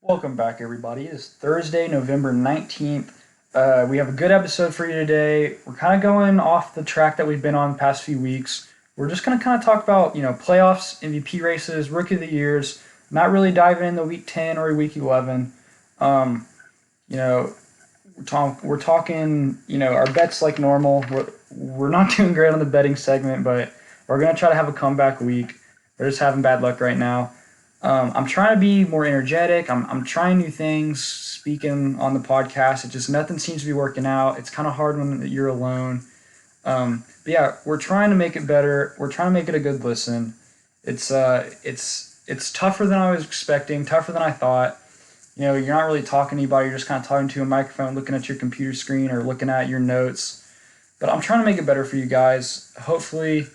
Welcome back, everybody. It's Thursday, November 19th. We have a good episode for you today. We're kind of going off the track that we've been on the past few weeks. We're just going to kind of talk about, playoffs, MVP races, rookie of the years, not really diving into week 10 or week 11. Um, you know, we're talking, our bets like normal. We're not doing great on the betting segment, but we're going to try to have a comeback week. We're just having bad luck right now. I'm trying to be more energetic. I'm trying new things, speaking on the podcast. It just nothing seems to be working out. It's kind of hard when you're alone. But yeah, we're trying to make it better. We're trying to make it a good listen. It's tougher than I was expecting, tougher than I thought. You're not really talking to anybody. You're just kind of talking to a microphone, looking at your computer screen or looking at your notes. But I'm trying to make it better for you guys. Hopefully,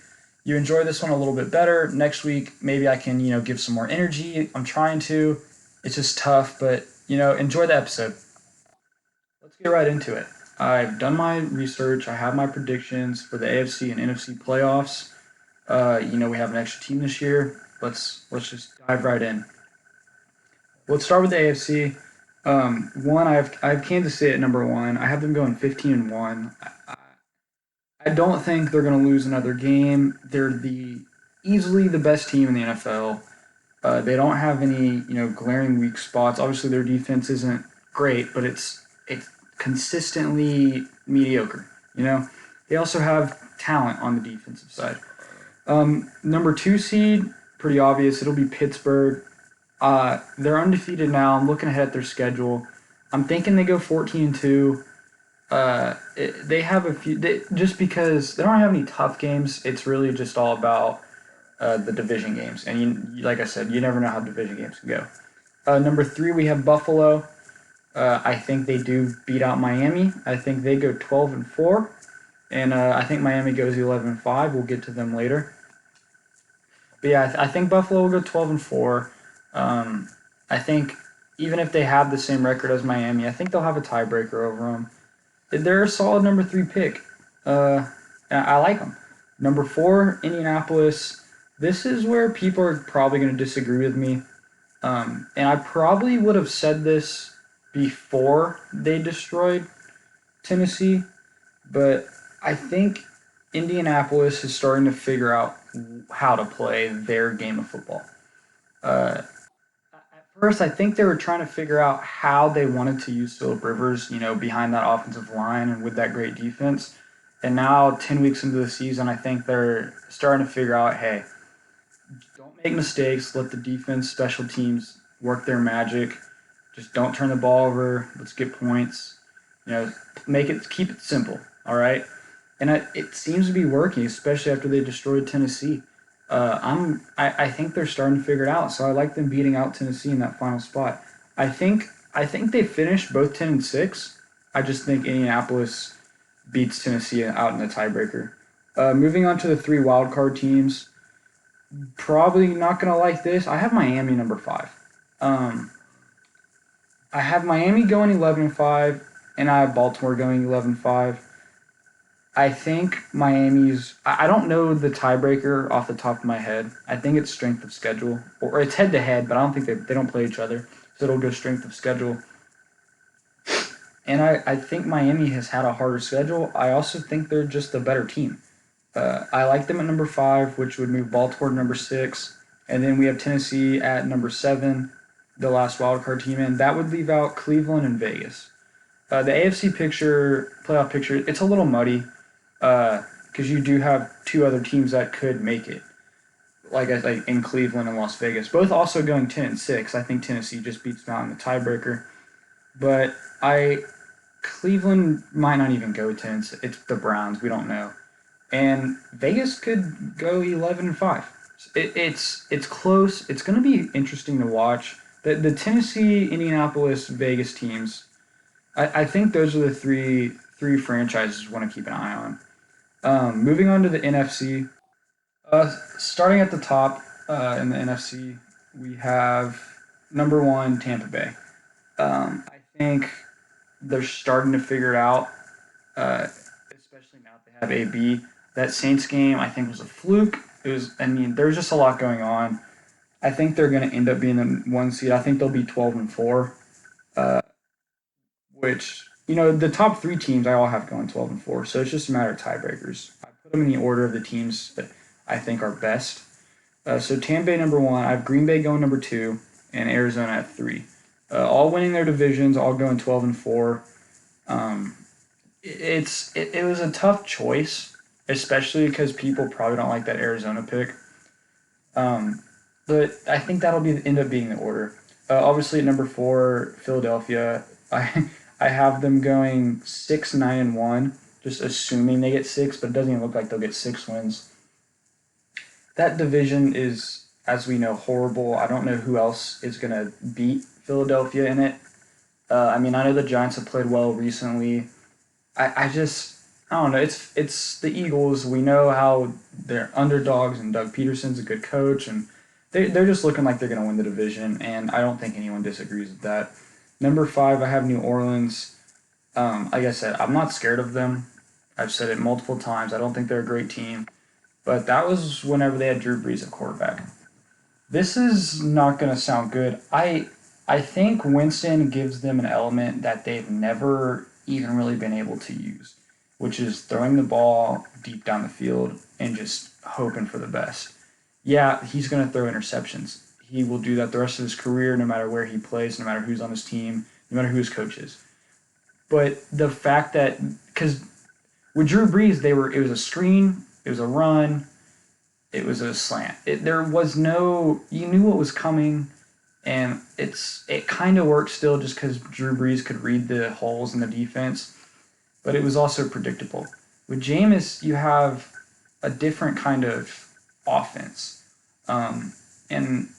you enjoy this one a little bit better. Next week, maybe I can, give some more energy. I'm trying to. It's just tough, but, enjoy the episode. Let's get right into it. I've done my research. I have my predictions for the AFC and NFC playoffs. We have an extra team this year. Let's just dive right in. Let's start with the AFC. One, I have Kansas City at number one. I have them going 15-1. I don't think they're going to lose another game. They're easily the best team in the NFL. They don't have any glaring weak spots. Obviously, their defense isn't great, but it's consistently mediocre. They also have talent on the defensive side. Number two seed, pretty obvious. It'll be Pittsburgh. They're undefeated now. I'm looking ahead at their schedule. I'm thinking they go 14-2. They have a few, just because they don't have any tough games. It's really just all about the division games, and like I said, you never know how division games can go. Number three, we have Buffalo. I think they do beat out Miami. I think they go 12-4, and I think Miami goes 11-5. We'll get to them later. But yeah, I think Buffalo will go 12-4. I think even if they have the same record as Miami, I think they'll have a tiebreaker over them. They're a solid number three pick. I like them. Number four, Indianapolis. This is where people are probably going to disagree with me. And I probably would have said this before they destroyed Tennessee, but I think Indianapolis is starting to figure out how to play their game of football. At first, I think they were trying to figure out how they wanted to use Philip Rivers, behind that offensive line and with that great defense. And now, 10 weeks into the season, I think they're starting to figure out, hey, don't make mistakes. Let the defense, special teams work their magic. Just don't turn the ball over. Let's get points. Keep it simple. All right. And it seems to be working, especially after they destroyed Tennessee. I think they're starting to figure it out. So I like them beating out Tennessee in that final spot. I think they finished both 10-6. I just think Indianapolis beats Tennessee out in the tiebreaker. Moving on to the three wild card teams. Probably not gonna like this. I have Miami number five. Um, I have Miami going 11-5, and I have Baltimore going 11-5. I think Miami's. I don't know the tiebreaker off the top of my head. I think it's strength of schedule, or it's head to head, but I don't think they don't play each other, so it'll go strength of schedule. And I think Miami has had a harder schedule. I also think they're just a better team. I like them at number five, which would move Baltimore to number six, and then we have Tennessee at number seven, the last wildcard team in. That would leave out Cleveland and Vegas. The AFC playoff picture, it's a little muddy because you do have two other teams that could make it, like in Cleveland and Las Vegas, both also going 10-6. I think Tennessee just beats them out in the tiebreaker, but Cleveland might not even go 10. It's the Browns. We don't know, and Vegas could go 11-5. It's close. It's going to be interesting to watch. The Tennessee, Indianapolis, Vegas teams. I think those are the three franchises we want to keep an eye on. Moving on to the NFC, starting at the top in the NFC, we have number one Tampa Bay. I think they're starting to figure it out, especially now that they have AB. That Saints game, I think, was a fluke. There was just a lot going on. I think they're going to end up being the 1 seed. I think they'll be 12-4, which, the top three teams I all have going 12-4. So it's just a matter of tiebreakers. I put them in the order of the teams that I think are best. So Tampa Bay number 1. I have Green Bay going number 2, and Arizona at 3. All winning their divisions, all going 12-4. It was a tough choice, especially because people probably don't like that Arizona pick. But I think that'll end up being the order. Obviously, at number 4, Philadelphia. I have them going 6-9-1, just assuming they get 6, but it doesn't even look like they'll get 6 wins. That division is, as we know, horrible. I don't know who else is going to beat Philadelphia in it. I know the Giants have played well recently. I don't know. It's the Eagles. We know how they're underdogs, and Doug Peterson's a good coach, and they're just looking like they're going to win the division, and I don't think anyone disagrees with that. Number 5, I have New Orleans. Like I said, I'm not scared of them. I've said it multiple times. I don't think they're a great team, but that was whenever they had Drew Brees at quarterback. This is not going to sound good. I think Winston gives them an element that they've never even really been able to use, which is throwing the ball deep down the field and just hoping for the best. Yeah, he's going to throw interceptions. He will do that the rest of his career, no matter where he plays, no matter who's on his team, no matter who his coach is. But the fact that, because with Drew Brees, it was a screen, it was a run, it was a slant. There was you knew what was coming, and it kind of worked still just because Drew Brees could read the holes in the defense, but it was also predictable. With Jameis, you have a different kind of offense. And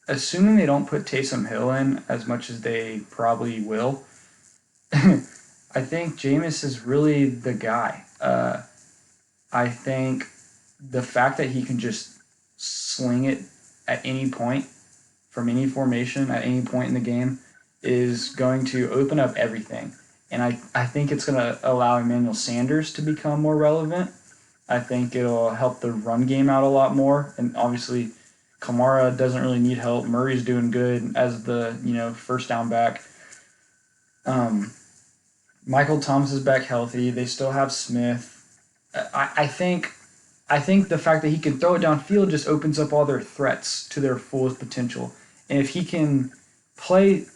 assuming they don't put Taysom Hill in as much as they probably will, I think Jameis is really the guy. I think the fact that he can just sling it at any point, from any formation, at any point in the game, is going to open up everything. And I think it's going to allow Emmanuel Sanders to become more relevant. I think it'll help the run game out a lot more. And obviously, Kamara doesn't really need help. Murray's doing good as the first down back. Michael Thomas is back healthy. They still have Smith. I think the fact that he can throw it downfield just opens up all their threats to their fullest potential. And if he can play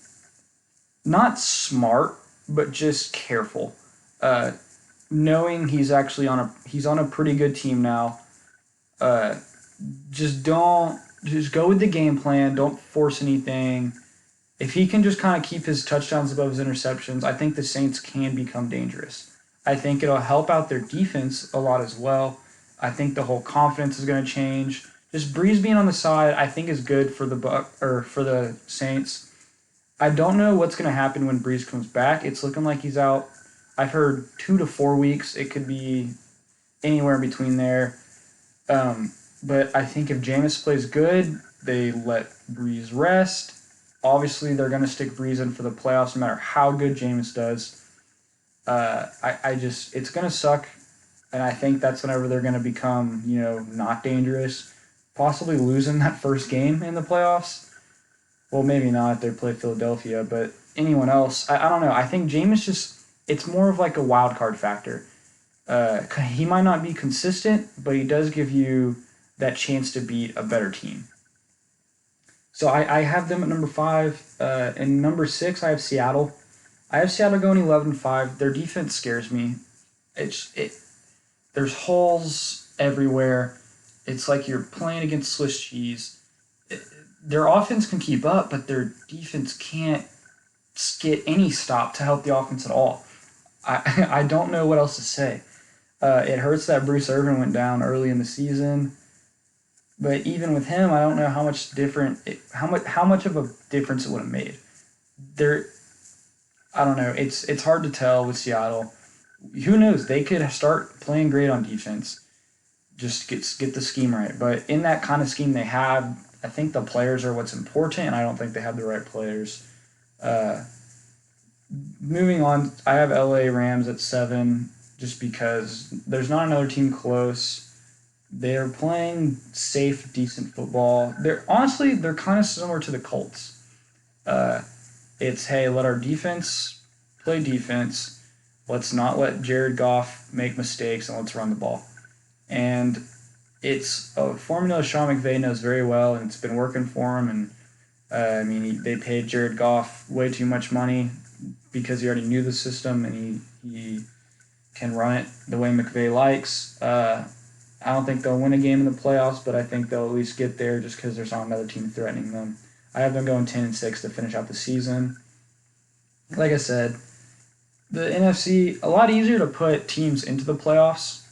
not smart, but just careful, knowing he's actually on a pretty good team now. Just go with the game plan. Don't force anything. If he can just kind of keep his touchdowns above his interceptions, I think the Saints can become dangerous. I think it'll help out their defense a lot as well. I think the whole confidence is going to change. Just Breeze being on the side, I think, is good for the Saints. I don't know what's going to happen when Breeze comes back. It's looking like he's out. I've heard 2 to 4 weeks. It could be anywhere in between there. But I think if Jameis plays good, they let Breeze rest. Obviously, they're going to stick Breeze in for the playoffs no matter how good Jameis does. It's going to suck. And I think that's whenever they're going to become, not dangerous. Possibly losing that first game in the playoffs. Well, maybe not if they play Philadelphia, but anyone else. I don't know. I think Jameis it's more of like a wild card factor. He might not be consistent, but he does give you that chance to beat a better team. So I have them at number 5. And number 6, I have Seattle. I have Seattle going 11-5. Their defense scares me. There's holes everywhere. It's like you're playing against Swiss cheese. Their offense can keep up, but their defense can't get any stop to help the offense at all. I don't know what else to say. It hurts that Bruce Irvin went down early in the season. But even with him, I don't know how much of a difference it would have made. I don't know. It's hard to tell with Seattle. Who knows? They could start playing great on defense. Just get the scheme right. But in that kind of scheme they have, I think the players are what's important, and I don't think they have the right players. Moving on, I have LA Rams at 7 just because there's not another team close. They're playing safe, decent football. They're kind of similar to the Colts. Uh, it's hey, let our defense play defense. Let's not let Jared Goff make mistakes, and let's run the ball. And it's a formula Sean McVay knows very well, and it's been working for him. And they paid Jared Goff way too much money because he already knew the system, and he can run it the way McVay likes. I don't think they'll win a game in the playoffs, but I think they'll at least get there just because there's not another team threatening them. I have them going 10-6 to finish out the season. Like I said, the NFC, a lot easier to put teams into the playoffs,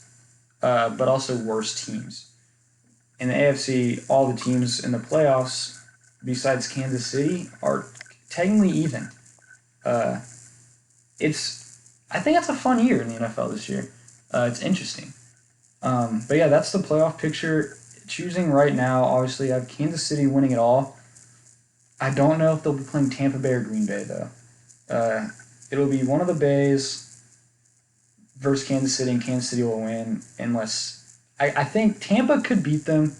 but also worse teams. In the AFC, all the teams in the playoffs, besides Kansas City, are technically even. I think it's a fun year in the NFL this year. It's interesting. But yeah, that's the playoff picture. Choosing right now, obviously, I have Kansas City winning it all. I don't know if they'll be playing Tampa Bay or Green Bay, though. It'll be one of the Bays versus Kansas City, and Kansas City will win unless... I think Tampa could beat them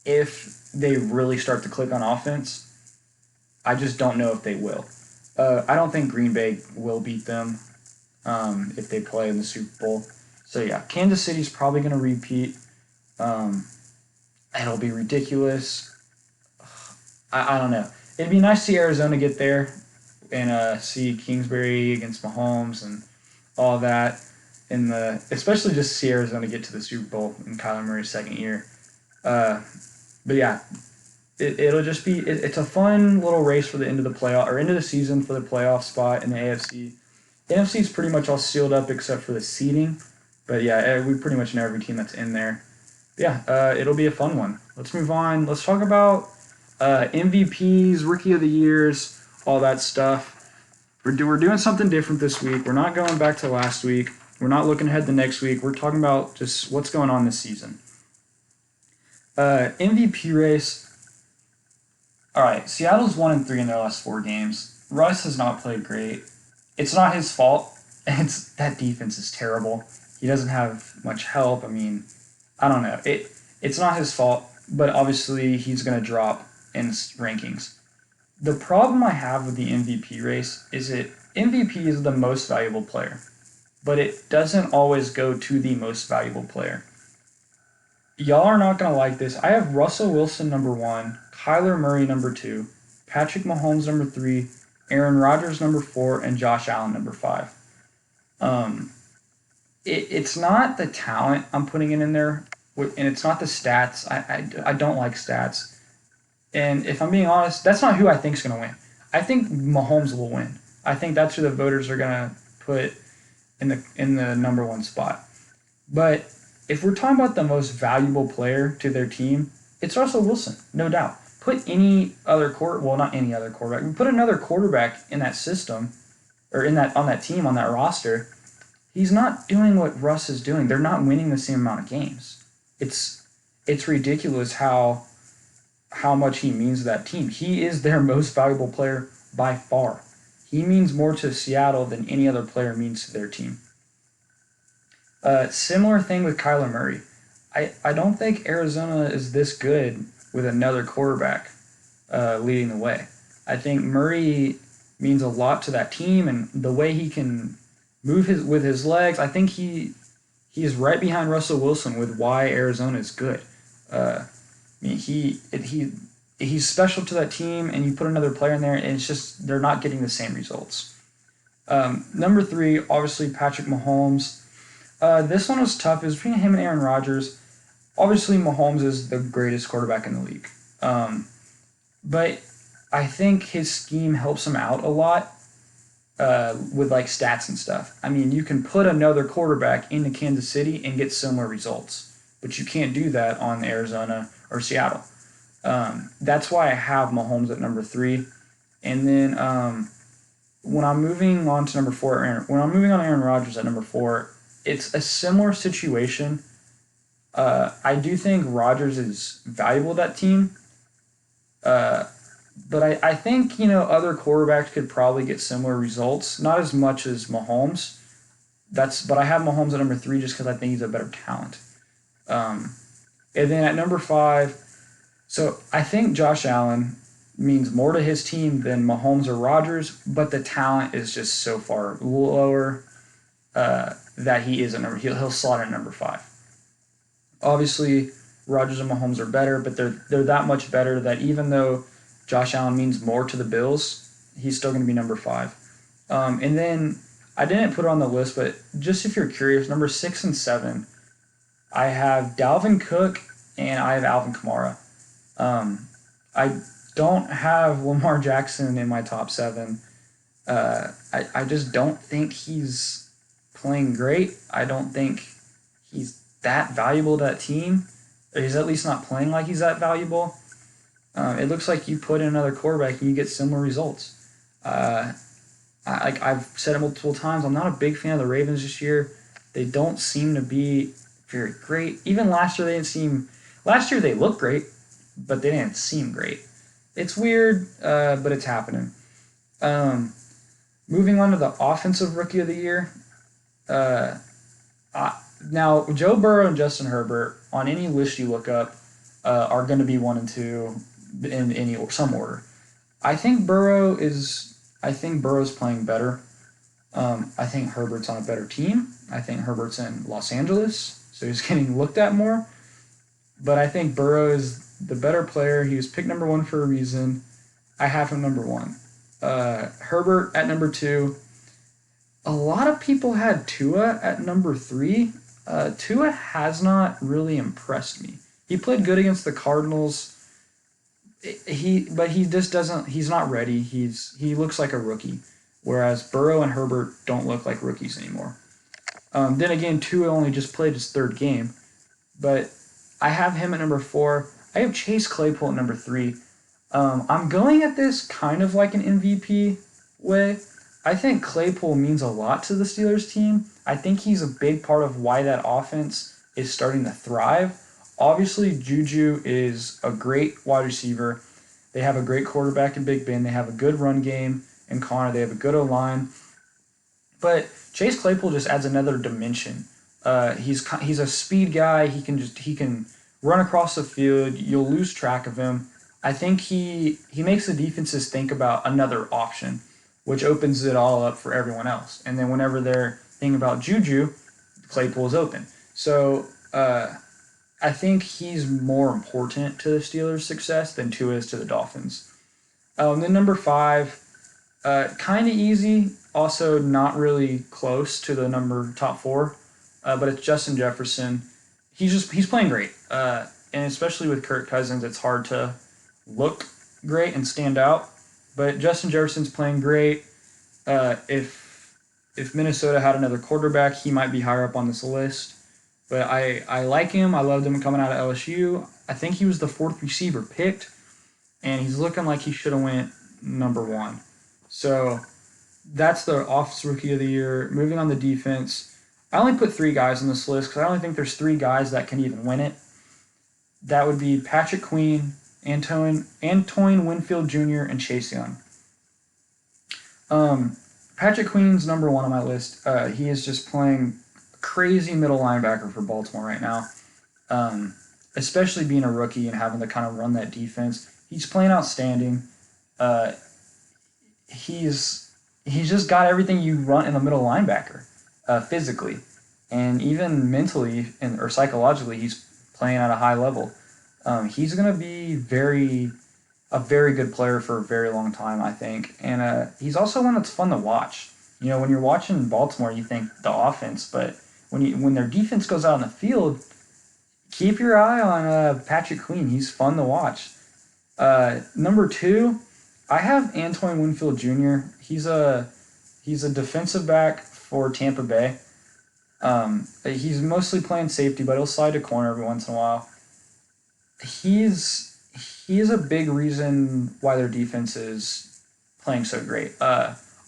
if they really start to click on offense. I just don't know if they will. I don't think Green Bay will beat them if they play in the Super Bowl. So yeah, Kansas City's probably going to repeat. It'll be ridiculous. I don't know. It'd be nice to see Arizona get there and see Kingsbury against Mahomes and all that. Especially just see Arizona get to the Super Bowl in Kyler Murray's second year. But yeah, it'll just be it's a fun little race for the end of the playoff or end of the season for the playoff spot in the AFC. The NFC is pretty much all sealed up except for the seeding. But yeah, we pretty much know every team that's in there. But yeah, it'll be a fun one. Let's move on. Let's talk about MVPs, Rookie of the Years, all that stuff. We're doing something different this week. We're not going back to last week. We're not looking ahead to next week. We're talking about just what's going on this season. MVP race. All right, Seattle's 1-3 in their last 4 games. Russ has not played great. It's not his fault. That defense is terrible. He doesn't have much help. I mean, I don't know. It's not his fault, but obviously he's going to drop in rankings. The problem I have with the MVP race is that MVP is the most valuable player, but it doesn't always go to the most valuable player. Y'all are not going to like this. I have Russell Wilson number 1, Kyler Murray number 2, Patrick Mahomes number 3, Aaron Rodgers number 4, and Josh Allen number 5. It's not the talent I'm putting in there, and it's not the stats. I don't like stats. And if I'm being honest, that's not who I think is going to win. I think Mahomes will win. I think that's who the voters are going to put in the number 1 spot. But if we're talking about the most valuable player to their team, it's Russell Wilson, no doubt. Put any other not any other quarterback. Put another quarterback in that system, or on that team, on that roster. He's not doing what Russ is doing. They're not winning the same amount of games. It's ridiculous how much he means to that team. He is their most valuable player by far. He means more to Seattle than any other player means to their team. Similar thing with Kyler Murray. I don't think Arizona is this good with another quarterback leading the way. I think Murray means a lot to that team, and the way he can move with his legs, I think he is right behind Russell Wilson with why Arizona is good. He's special to that team, and you put another player in there, and it's just they're not getting the same results. Number 3, obviously Patrick Mahomes. This one was tough. It was between him and Aaron Rodgers. Obviously, Mahomes is the greatest quarterback in the league. But I think his scheme helps him out a lot with like stats and stuff. I mean, you can put another quarterback into Kansas City and get similar results, but you can't do that on Arizona or Seattle. That's why I have Mahomes at number 3. And then when I'm moving on to number 4, when I'm moving on to Aaron Rodgers at number 4, it's a similar situation. I do think Rodgers is valuable to that team. But I think, other quarterbacks could probably get similar results. Not as much as Mahomes. But I have Mahomes at number 3 just because I think he's a better talent. And then at number 5, so I think Josh Allen means more to his team than Mahomes or Rodgers, but the talent is just so far lower that he is a number. He'll slot in number 5. Obviously, Rodgers and Mahomes are better, but they're that much better that even though Josh Allen means more to the Bills, he's still going to be number 5. And then I didn't put it on the list, but just if you're curious, number 6 and 7, I have Dalvin Cook and I have Alvin Kamara. I don't have Lamar Jackson in my top 7. I just don't think he's playing great. I don't think he's that valuable to that team. He's at least not playing like he's that valuable. It looks like you put in another quarterback and you get similar results. I've said it multiple times, I'm not a big fan of the Ravens this year. They don't seem to be very great. Even last year, last year they looked great, but they didn't seem great. It's weird, but it's happening. Moving on to the offensive rookie of the year. Now, Joe Burrow and Justin Herbert, on any list you look up, are going to be 1 and 2 in some order. I think Burrow's playing better. I think Herbert's on a better team. I think Herbert's in Los Angeles, so he's getting looked at more. But I think Burrow is the better player. He was picked number 1 for a reason. I have him number 1. Herbert at number 2. A lot of people had Tua at number 3. Tua has not really impressed me. He played good against the Cardinals. But he just doesn't. He's not ready. He looks like a rookie, whereas Burrow and Herbert don't look like rookies anymore. Then again, Tua only just played his 3rd game, but I have him at number 4. I have Chase Claypool at number 3. I'm going at this kind of like an MVP way. I think Claypool means a lot to the Steelers team. I think he's a big part of why that offense is starting to thrive. Obviously, Juju is a great wide receiver. They have a great quarterback in Big Ben. They have a good run game in Connor. They have a good O-line. But Chase Claypool just adds another dimension. He's a speed guy. He can run across the field. You'll lose track of him. I think he makes the defenses think about another option, which opens it all up for everyone else. And then whenever they're thinking about Juju, Claypool is open. So I think he's more important to the Steelers' success than Tua is to the Dolphins. Then number 5, kind of easy, also not really close to the top 4, but it's Justin Jefferson. He's playing great, and especially with Kirk Cousins, it's hard to look great and stand out. But Justin Jefferson's playing great. If Minnesota had another quarterback, he might be higher up on this list. But I like him. I loved him coming out of LSU. I think he was the 4th receiver picked, and he's looking like he should have went number 1. So that's the offensive rookie of the year. Moving on to defense, I only put 3 guys on this list because I only think there's 3 guys that can even win it. That would be Patrick Queen, Antoine Winfield Jr., and Chase Young. Patrick Queen's number 1 on my list. He is just playing crazy middle linebacker for Baltimore right now, especially being a rookie and having to kind of run that defense. He's playing outstanding. He's just got everything you want in a middle linebacker, physically, and even mentally or psychologically, he's playing at a high level. He's going to be a very good player for a very long time, I think, and he's also one that's fun to watch. You know, when you're watching Baltimore, you think the offense, but when their defense goes out on the field, keep your eye on Patrick Queen. He's fun to watch. Number 2, I have Antoine Winfield Jr. He's a defensive back for Tampa Bay. He's mostly playing safety, but he'll slide to corner every once in a while. He is a big reason why their defense is playing so great.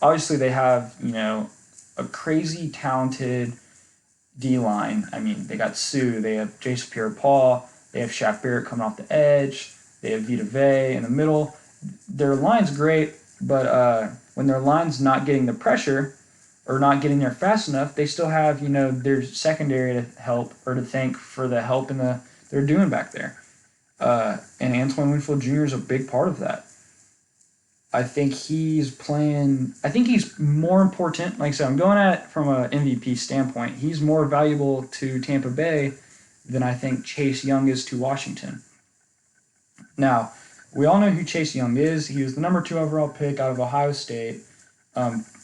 Obviously, they have a crazy talented D-line. I mean, they got Sue, they have Jason Pierre-Paul, they have Shaq Barrett coming off the edge, they have Vita Vea in the middle. Their line's great, but when their line's not getting the pressure or not getting there fast enough, they still have, their secondary to help or to thank for the help in the they're doing back there. And Antoine Winfield Jr. is a big part of that. I think he's more important. Like I said, I'm going at it from an MVP standpoint. He's more valuable to Tampa Bay than I think Chase Young is to Washington. Now, we all know who Chase Young is. He was the number 2 overall pick out of Ohio State.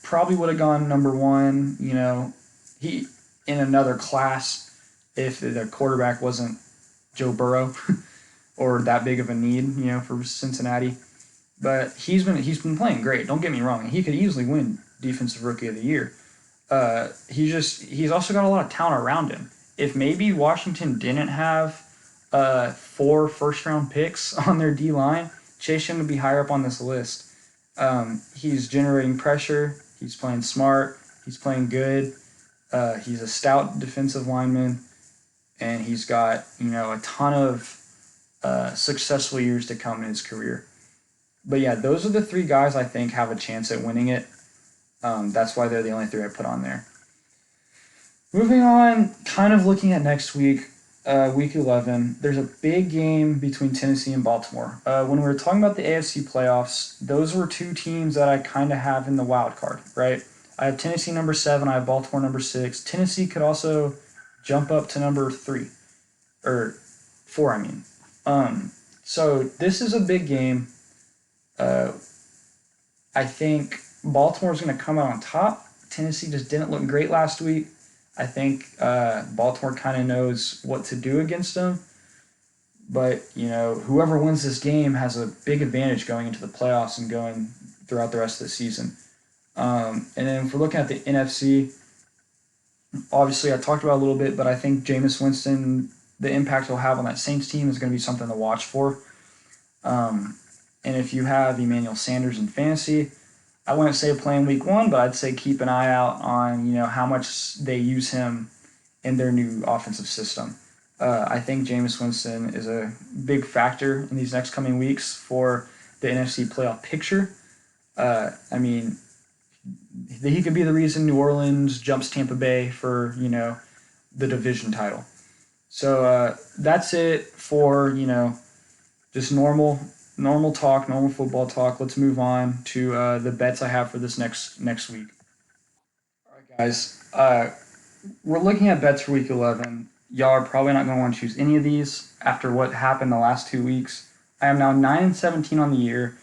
Probably would have gone number 1, he in another class if the quarterback wasn't Joe Burrow or that big of a need, for Cincinnati. But he's been playing great. Don't get me wrong. He could easily win Defensive Rookie of the Year. He's also got a lot of talent around him. If maybe Washington didn't have 4 first-round picks on their D-line, Chase Young would be higher up on this list. He's generating pressure. He's playing smart. He's playing good. He's a stout defensive lineman, and he's got a ton of successful years to come in his career. But yeah, those are the 3 guys I think have a chance at winning it. That's why they're the only 3 I put on there. Moving on, kind of looking at next week, week 11, there's a big game between Tennessee and Baltimore. When we were talking about the AFC playoffs, those were 2 teams that I kind of have in the wild card, right? I have Tennessee number 7, I have Baltimore number 6. Tennessee could also jump up to number 3, or 4, I mean. So this is a big game. I think Baltimore's going to come out on top. Tennessee just didn't look great last week. I think Baltimore kind of knows what to do against them. But, whoever wins this game has a big advantage going into the playoffs and going throughout the rest of the season. And then if we're looking at the NFC, obviously I talked about it a little bit, but I think Jameis Winston, the impact he'll have on that Saints team is going to be something to watch for. And if you have Emmanuel Sanders in fantasy, I wouldn't say play in week 1, but I'd say keep an eye out on, how much they use him in their new offensive system. I think Jameis Winston is a big factor in these next coming weeks for the NFC playoff picture. He could be the reason New Orleans jumps Tampa Bay for, the division title. So that's it for, just normal talk, normal football talk. Let's move on to the bets I have for this next week. All right, guys. We're looking at bets for week 11. Y'all are probably not going to want to choose any of these after what happened the last 2 weeks. I am now 9-17 on the year.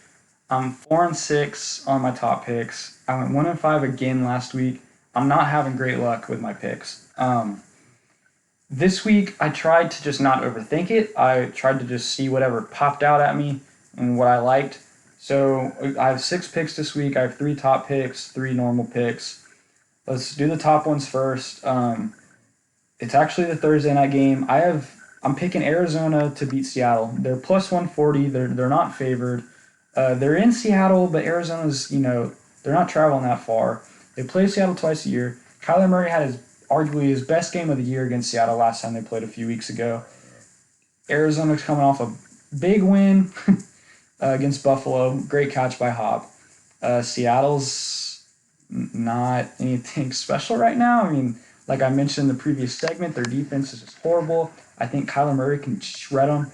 I'm 4-6 on my top picks. I went 1-5 again last week. I'm not having great luck with my picks. This week, I tried to just not overthink it. I tried to just see whatever popped out at me and what I liked. So I have 6 picks this week. I have 3 top picks, 3 normal picks. Let's do the top ones first. It's actually the Thursday night game. I'm picking Arizona to beat Seattle. They're plus 140. They're not favored. They're in Seattle, but Arizona's, they're not traveling that far. They play Seattle twice a year. Kyler Murray had arguably his best game of the year against Seattle last time they played a few weeks ago. Arizona's coming off a big win against Buffalo. Great catch by Hop. Seattle's not anything special right now. I mean, like I mentioned in the previous segment, their defense is just horrible. I think Kyler Murray can shred them.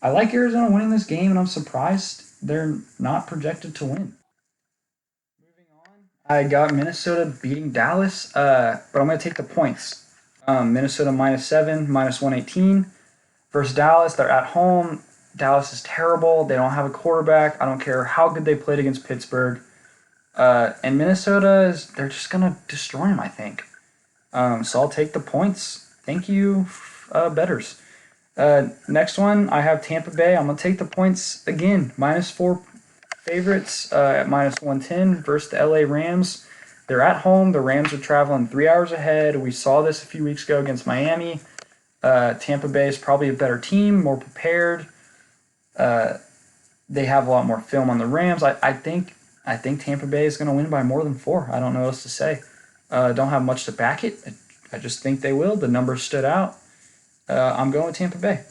I like Arizona winning this game, and I'm surprised they're not projected to win. Moving on, I got Minnesota beating Dallas, but I'm going to take the points. Minnesota -7, -118 versus Dallas. They're at home. Dallas is terrible. They don't have a quarterback. I don't care how good they played against Pittsburgh. And Minnesota, they're just going to destroy them, I think. So I'll take the points. Thank you, bettors. Next one, I have Tampa Bay. I'm going to take the points again. -4 favorites at -110 versus the LA Rams. They're at home. The Rams are traveling 3 hours ahead. We saw this a few weeks ago against Miami. Tampa Bay is probably a better team, more prepared. They have a lot more film on the Rams. I think Tampa Bay is going to win by more than 4. I don't know what else to say. Don't have much to back it. I just think they will. The numbers stood out. I'm going with Tampa Bay.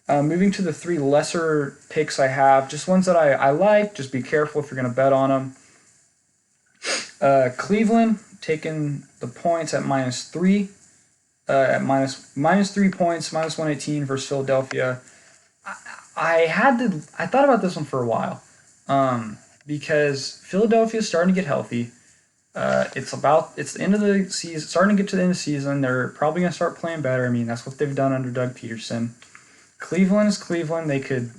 Moving to the 3 lesser picks I have, just ones that I like. Just be careful if you're going to bet on them. Cleveland taking the points at -3. at minus 3 points, minus 118 versus Philadelphia. I thought about this one for a while, because Philadelphia is starting to get healthy. It's the end of the season, starting to get to the end of the season. They're probably going to start playing better. I mean, that's what they've done under Doug Peterson. Cleveland is Cleveland. They could,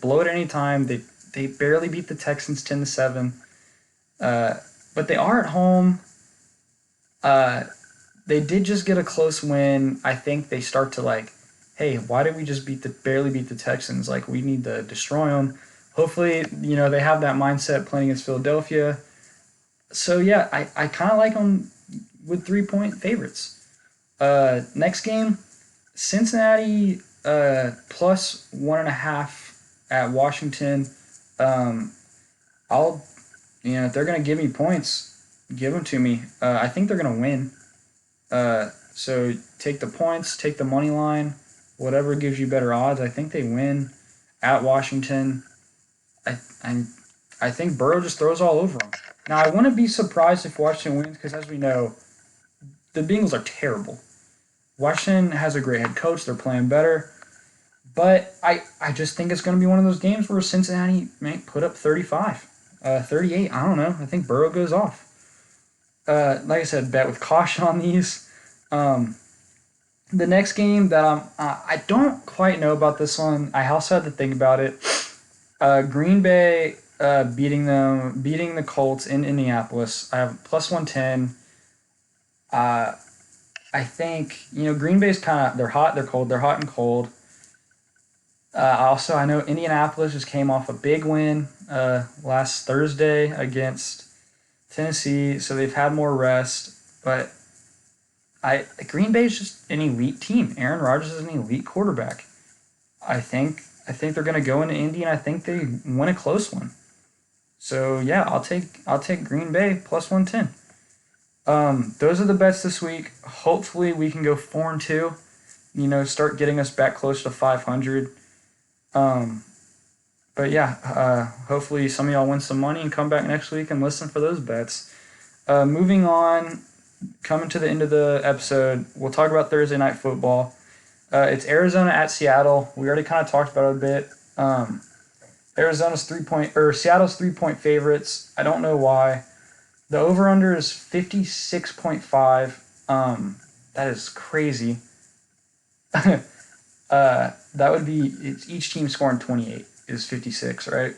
blow it any time. They barely beat the Texans 10-7. But they are at home. They did just get a close win. I think they start to hey, why did we just barely beat the Texans? Like, we need to destroy them. Hopefully, they have that mindset playing against Philadelphia. So yeah, I kind of like them with 3-point favorites. Next game, Cincinnati plus 1.5 at Washington. If they're gonna give me points, give them to me. I think they're gonna win. So take the points, take the money line, whatever gives you better odds. I think they win at Washington. I think Burrow just throws all over them. Now, I wouldn't be surprised if Washington wins because, as we know, the Bengals are terrible. Washington has a great head coach. They're playing better. But I just think it's going to be one of those games where Cincinnati may put up 35, 38. I don't know. I think Burrow goes off. Like I said, bet with caution on these. The next game that I don't quite know about this one. I also had to think about it. Green Bay beating the Colts in Indianapolis. I have plus 110. I think Green Bay's they're hot, they're cold, they're hot and cold. Also, I know Indianapolis just came off a big win last Thursday against Tennessee, so they've had more rest. But Green Bay is just an elite team. Aaron Rodgers is an elite quarterback. I think they're going to go into Indy, and I think they win a close one. So yeah, I'll take Green Bay plus 110. Those are the bets this week. Hopefully we can go 4-2. Start getting us back close to 500. But yeah, hopefully some of y'all win some money and come back next week and listen for those bets. Moving on, coming to the end of the episode, we'll talk about Thursday night football. It's Arizona at Seattle. We already kind of talked about it a bit. Seattle's 3-point favorites. I don't know why. The over-under is 56.5. That is crazy. That would be each team scoring 28 is 56, right?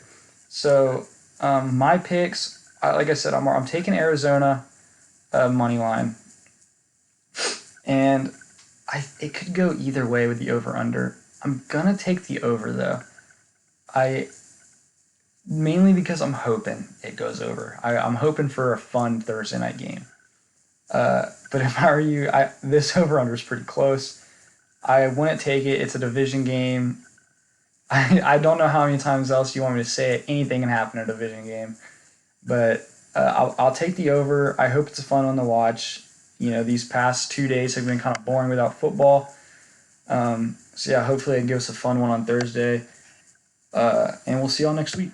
So my picks, like I said, I'm taking Arizona money line, and it could go either way with the over-under. I'm gonna take the over though. Mainly because I'm hoping it goes over. I'm hoping for a fun Thursday night game. But if I were you, this over-under is pretty close. I wouldn't take it. It's a division game. I don't know how many times else you want me to say it. Anything can happen in a division game. But I'll take the over. I hope it's a fun one to watch. These past 2 days have been kind of boring without football. So yeah, hopefully it gives us a fun one on Thursday. And we'll see y'all next week.